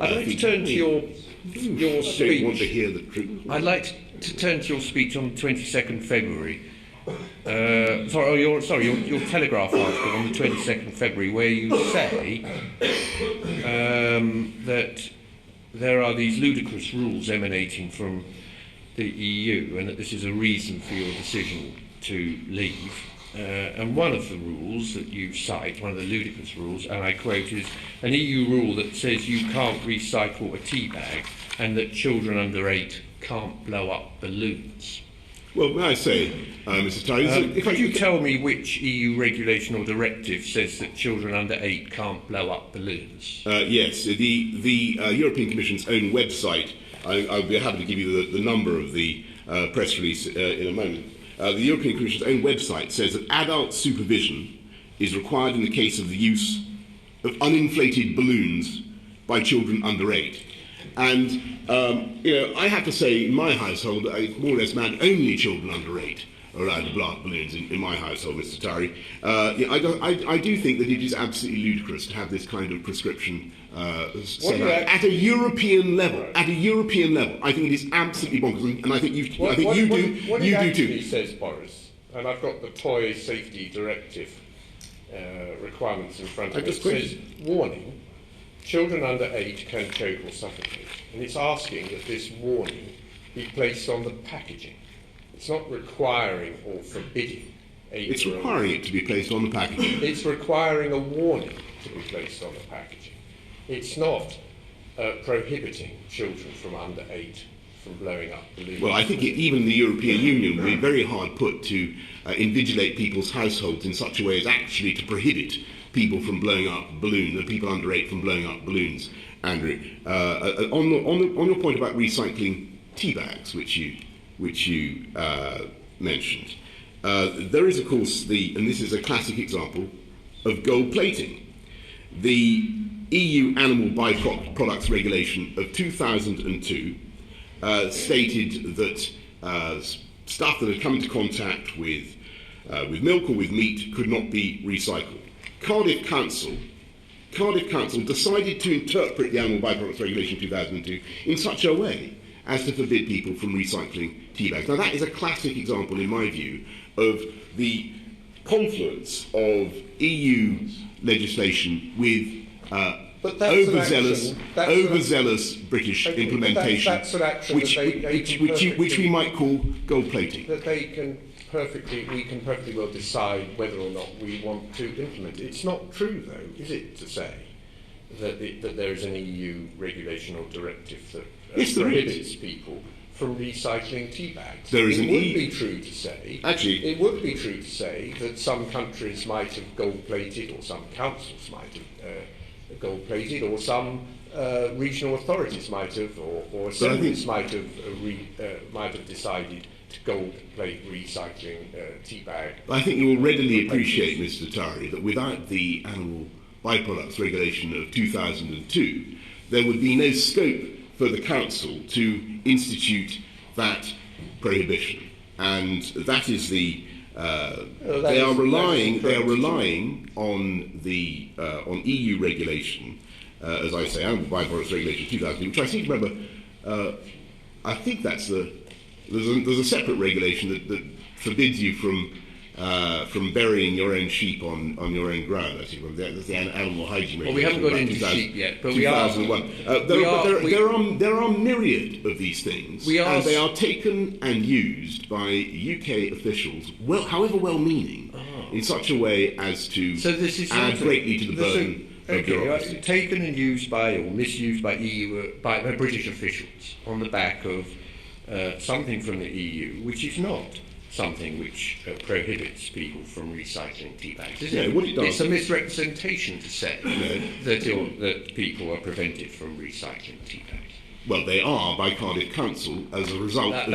I'd like to turn to your speech. Don't want to hear the truth. I'd like to turn to your speech on the 22nd February. Your Telegraph article on the 22nd February, where you say that there are these ludicrous rules emanating from the EU, and that this is a reason for your decision to leave. And one of the rules that you cite, one of the ludicrous rules, and I quote, is an EU rule that says you can't recycle a tea bag and that children under 8 can't blow up balloons. Well, may I say, Mr. Tyler, could you tell me which EU regulation or directive says that children under 8 can't blow up balloons? Yes, the European Commission's own website. I'll be happy to give you the number of the press release in a moment. The European Commission's own website says that adult supervision is required in the case of the use of uninflated balloons by children under 8. And, I have to say, in my household, I more or less man only children under 8 are allowed to blow up balloons in my household, Mr. Tari. I do think that it is absolutely ludicrous to have this kind of prescription set out at a European level. At a European level, I think it is absolutely bonkers, and I think you do. What You it do actually too. says, Boris, and I've got the toy safety directive requirements in front of me. It says, warning. Children under 8 can choke or suffocate, and it's asking that this warning be placed on the packaging. It's not requiring or forbidding. It's requiring it to be placed on the packaging. It's requiring a warning to be placed on the packaging. It's not prohibiting children from under 8 from blowing up balloons. Well, I think even the European Union will be very hard put to invigilate people's households in such a way as actually to prohibit people from blowing up balloons, people under 8 from blowing up balloons. Andrew, on your point about recycling tea bags, which you mentioned, there is, of course, and this is a classic example of gold plating. The EU Animal Byproducts Regulation of 2002 stated that stuff that had come into contact with milk or with meat could not be recycled. Cardiff Council decided to interpret the Animal Byproducts Regulation 2002 in such a way as to forbid people from recycling tea bags. Now that is a classic example, in my view, of the confluence of EU legislation with overzealous British implementation, which we might call gold plating. That we can perfectly well decide whether or not we want to implement it. It's not true, though, is it, to say that there is an EU regulation or directive that prohibits people from recycling tea bags? It would be true to say. Actually, it would be true to say that some countries might have gold-plated, or some councils might have gold-plated, or some regional authorities might have, or assemblies might have decided to gold-plate recycling tea bag. I think you will readily appreciate, Mr. Tari, that without the Animal Byproducts Regulation of 2002, there would be no scope for the Council to institute that prohibition, and that is the. They are relying on the on EU regulation, as I say, Animal Byproducts Regulation 2002, which I seem to remember. I think that's there's a separate regulation that forbids you from burying your own sheep on your own ground. I think that's the animal hygiene regulation. Well, we haven't got into sheep yet, but 2001. There are myriad of these things, and they are taken and used by UK officials, however well-meaning, in such a way as to add greatly to the burden. Taken and used by or misused by by British officials on the back of something from the EU, which is not something which prohibits people from recycling tea bags, isn't it? What it does, it's a misrepresentation to say that people are prevented from recycling tea bags. Well, they are by Cardiff Council as a result of